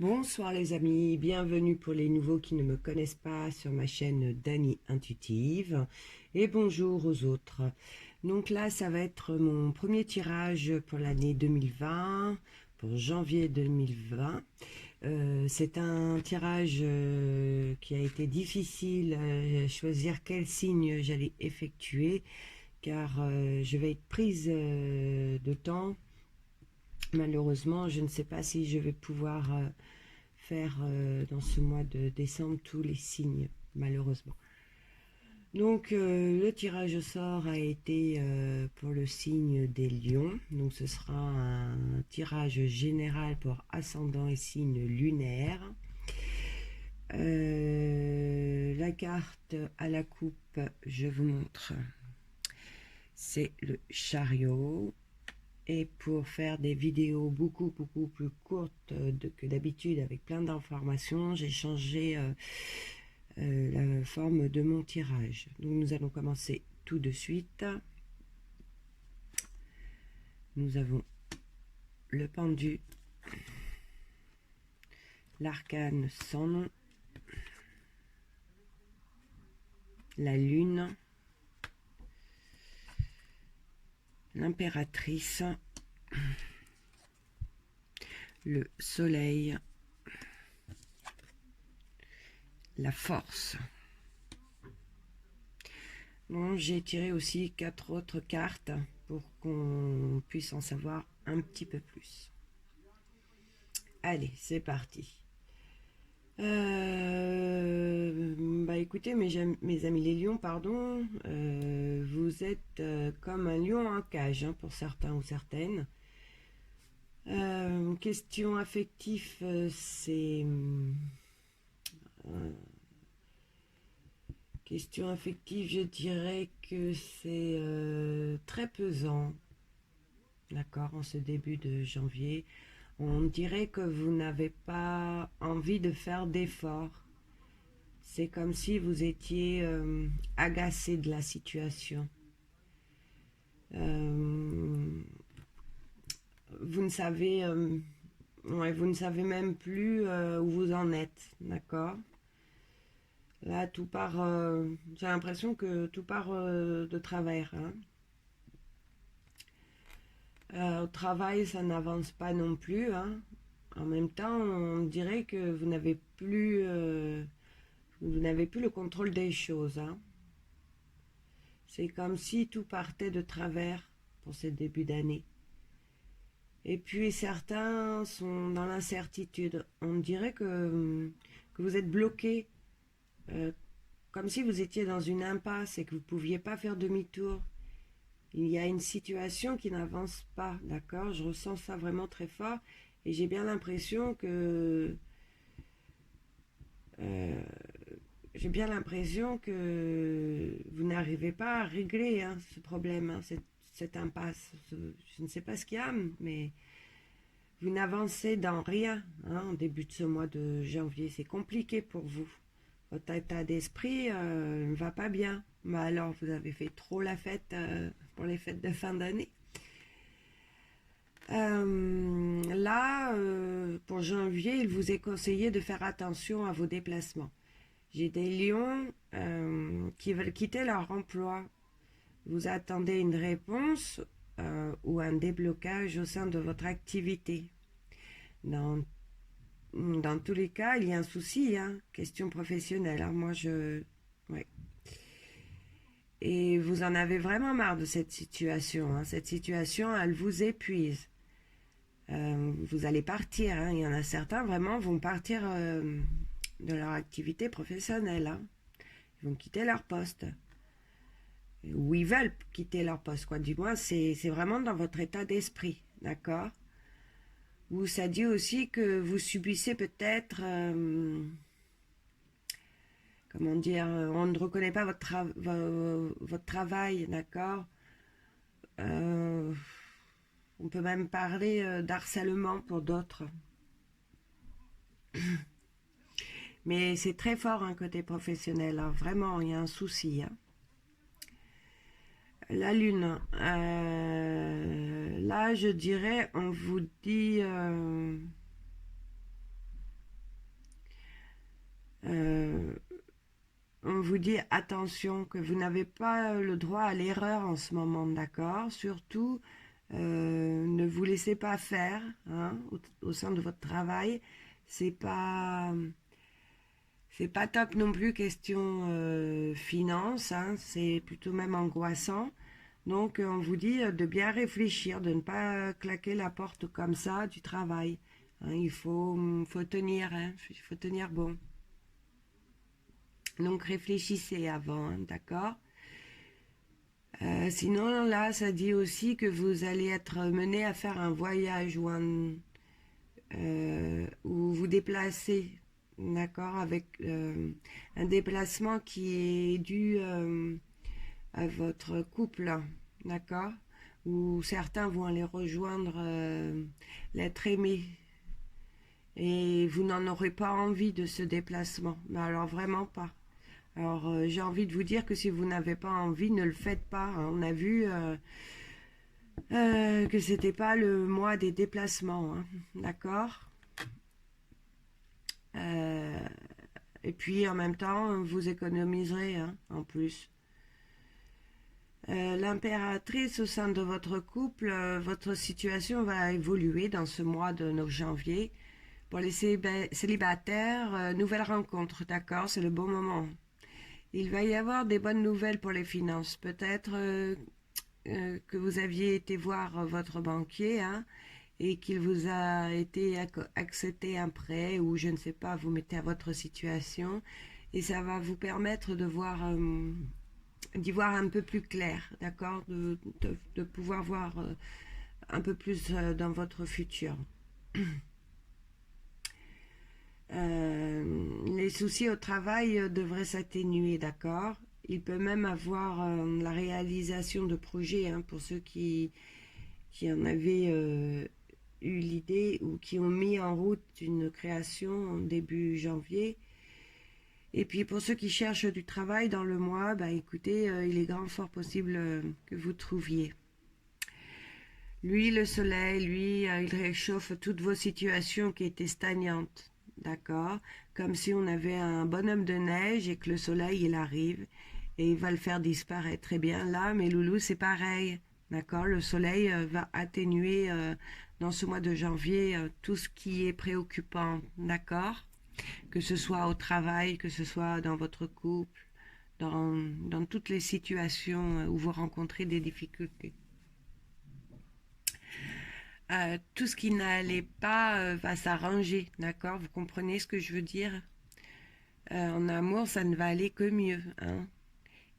Bonsoir les amis, bienvenue pour les nouveaux qui ne me connaissent pas sur ma chaîne Dany Intuitive et bonjour aux autres. Donc là ça va être mon premier tirage pour l'année 2020, pour janvier 2020. C'est un tirage qui a été difficile à choisir quel signe j'allais effectuer car je vais être prise de temps. Malheureusement, je ne sais pas si je vais pouvoir faire dans ce mois de décembre tous les signes, malheureusement. Donc le tirage au sort a été pour le signe des lions. Donc ce sera un tirage général pour ascendant et signe lunaire. La carte à la coupe, je vous montre, c'est le chariot. Et pour faire des vidéos beaucoup plus courtes que d'habitude avec plein d'informations, j'ai changé la forme de mon tirage. Donc nous allons commencer tout de suite. Nous avons le pendu, l'arcane sans nom, la lune, l'impératrice, le soleil, la force. Bon, j'ai tiré aussi 4 autres cartes pour qu'on puisse en savoir un petit peu plus. Allez, c'est parti. Bah écoutez, mes amis les lions, pardon, vous êtes comme un lion en cage hein, pour certains ou certaines. Question affective, c'est question affective, je dirais que c'est très pesant, d'accord, en ce début de janvier. On dirait que vous n'avez pas envie de faire d'efforts. C'est comme si vous étiez agacé de la situation. Vous ne savez, vous ne savez même plus où vous en êtes, d'accord? Là, tout part. J'ai l'impression que tout part de travers. Hein. Au travail, ça n'avance pas non plus. Hein. En même temps, on dirait que vous n'avez plus le contrôle des choses. Hein. C'est comme si tout partait de travers pour ce début d'année. Et puis certains sont dans l'incertitude. On dirait que vous êtes bloqué, comme si vous étiez dans une impasse et que vous ne pouviez pas faire demi-tour. Il y a une situation qui n'avance pas, d'accord? Je ressens ça vraiment très fort et j'ai bien l'impression que vous n'arrivez pas à régler hein, ce problème, hein, cette impasse. Je ne sais pas ce qu'il y a, mais vous n'avancez dans rien hein, en début de ce mois de janvier. C'est compliqué pour vous. Votre état d'esprit ne va pas bien. Mais alors, vous avez fait trop la fête pour les fêtes de fin d'année. Là, pour janvier, il vous est conseillé de faire attention à vos déplacements. J'ai des lions qui veulent quitter leur emploi. Vous attendez une réponse ou un déblocage au sein de votre activité. Dans tous les cas, il y a un souci, hein, question professionnelle. Hein, ouais. Et vous en avez vraiment marre de cette situation. Hein. Cette situation, elle vous épuise. Vous allez partir. Hein. Il y en a certains vraiment vont partir de leur activité professionnelle. Hein. Ils vont quitter leur poste. Ou ils veulent quitter leur poste, quoi. Du moins, c'est vraiment dans votre état d'esprit, d'accord? Ou ça dit aussi que vous subissez peut-être, comment dire, on ne reconnaît pas votre travail, d'accord? On peut même parler d'harcèlement pour d'autres. Mais c'est très fort un côté professionnel, hein. Vraiment, il y a un souci. Hein. La lune, là je dirais, on vous dit, Euh, on vous dit attention, que vous n'avez pas le droit à l'erreur en ce moment, d'accord? Surtout, ne vous laissez pas faire, hein, au sein de votre travail. C'est pas, c'est pas top non plus question finance, hein, c'est plutôt même angoissant. Donc, on vous dit de bien réfléchir, de ne pas claquer la porte comme ça du travail. Hein, faut tenir, hein, il faut tenir bon. Donc, réfléchissez avant, hein, d'accord? Sinon, là, ça dit aussi que vous allez être mené à faire un voyage ou vous déplacer, d'accord, avec un déplacement qui est dû à votre couple, d'accord, ou certains vont aller rejoindre l'être aimé et vous n'en aurez pas envie de ce déplacement, mais alors vraiment pas. Alors j'ai envie de vous dire que si vous n'avez pas envie, ne le faites pas, hein. On a vu que c'était pas le mois des déplacements, hein, d'accord. Euh, et puis en même temps, vous économiserez, hein, en plus. L'impératrice au sein de votre couple, votre situation va évoluer dans ce mois de janvier. Pour les célibataires, nouvelle rencontre, d'accord, c'est le bon moment. Il va y avoir des bonnes nouvelles pour les finances. Peut-être que vous aviez été voir votre banquier, hein, et qu'il vous a été accepté un prêt ou je ne sais pas, vous mettez à votre situation et ça va vous permettre de voir d'y voir un peu plus clair, d'accord, de pouvoir voir un peu plus dans votre futur. Les soucis au travail devraient s'atténuer, d'accord. Il peut même avoir la réalisation de projets, hein, pour ceux qui en avaient eu l'idée ou qui ont mis en route une création en début janvier. Et puis pour ceux qui cherchent du travail dans le mois, bah écoutez, il est grand fort possible que vous trouviez. Lui, le soleil, lui, il réchauffe toutes vos situations qui étaient stagnantes, d'accord? Comme si on avait un bonhomme de neige et que le soleil, il arrive et il va le faire disparaître. Très bien, là, mes loulous, c'est pareil, d'accord? Le soleil va atténuer dans ce mois de janvier tout ce qui est préoccupant, d'accord? Que ce soit au travail, que ce soit dans votre couple, dans toutes les situations où vous rencontrez des difficultés. Tout ce qui n'allait pas va s'arranger, d'accord? Vous comprenez ce que je veux dire? En amour, ça ne va aller que mieux, hein?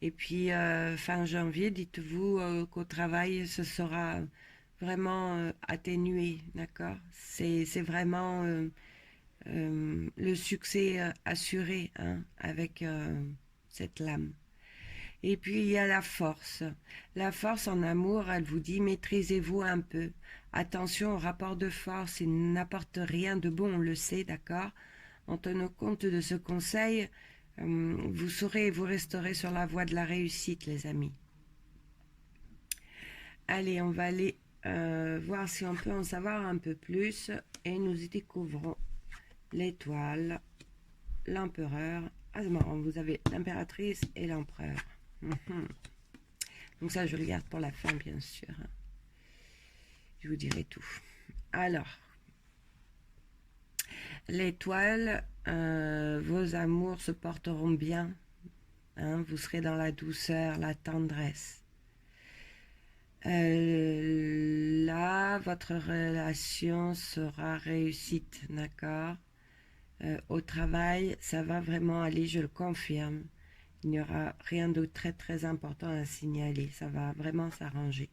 Et puis, fin janvier, dites-vous qu'au travail, ce sera vraiment atténué, d'accord? C'est vraiment le succès assuré, hein, avec cette lame. Et puis il y a la force. La force en amour, elle vous dit maîtrisez-vous un peu. Attention au rapport de force, il n'apporte rien de bon, on le sait, d'accord? En tenant compte de ce conseil, vous saurez et vous resterez sur la voie de la réussite, les amis. Allez, on va aller voir si on peut en savoir un peu plus et nous y découvrons l'étoile, l'empereur. Ah, c'est marrant, vous avez l'impératrice et l'empereur. Donc ça, je le garde pour la fin, bien sûr. Je vous dirai tout. Alors, l'étoile, vos amours se porteront bien. Hein, vous serez dans la douceur, la tendresse. Là, votre relation sera réussite, d'accord? Au travail, ça va vraiment aller, je le confirme. Il n'y aura rien de très très important à signaler. Ça va vraiment s'arranger.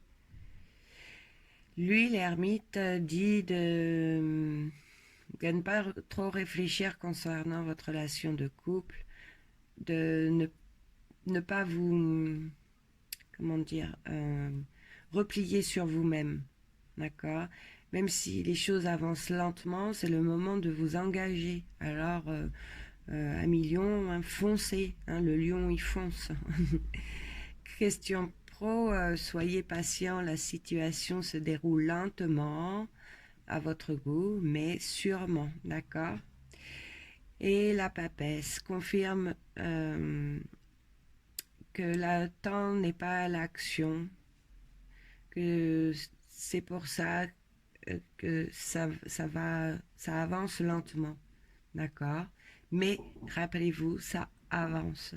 Lui, l'ermite, dit de ne pas trop réfléchir concernant votre relation de couple, de ne pas vous, comment dire, replier sur vous-même, d'accord? Même si les choses avancent lentement, c'est le moment de vous engager. Alors, à million, hein, foncez, hein, le lion il fonce. Question pro, soyez patient, la situation se déroule lentement, à votre goût, mais sûrement, d'accord? Et la papesse confirme que le temps n'est pas l'action, que c'est pour ça que ça avance lentement, d'accord? Mais rappelez-vous, ça avance.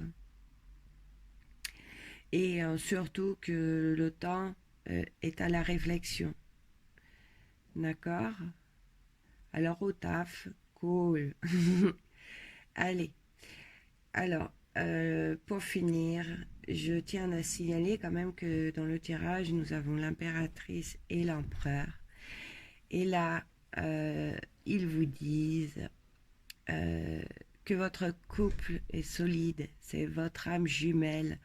Et surtout que le temps est à la réflexion, d'accord? Alors au taf, cool. Allez, alors pour finir, je tiens à signaler quand même que dans le tirage, nous avons l'impératrice et l'empereur. Et là, ils vous disent euh, que votre couple est solide, c'est votre âme jumelle.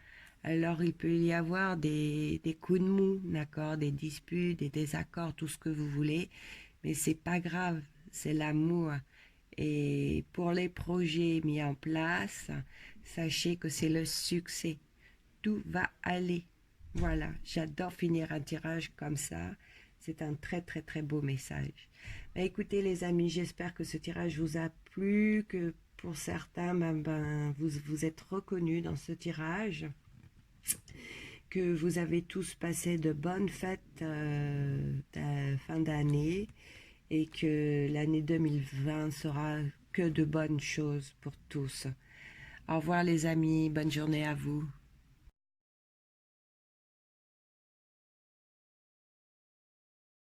Alors il peut y avoir des coups de mou, d'accord, des disputes, des désaccords, tout ce que vous voulez, mais c'est pas grave, c'est l'amour. Et pour les projets mis en place, sachez que c'est le succès. Tout va aller. Voilà, j'adore finir un tirage comme ça. C'est un très très très beau message. Ben, écoutez les amis, j'espère que ce tirage vous a plu, que pour certains, vous êtes reconnus dans ce tirage, que vous avez tous passé de bonnes fêtes de fin d'année et que l'année 2020 sera que de bonnes choses pour tous. Au revoir les amis, bonne journée à vous.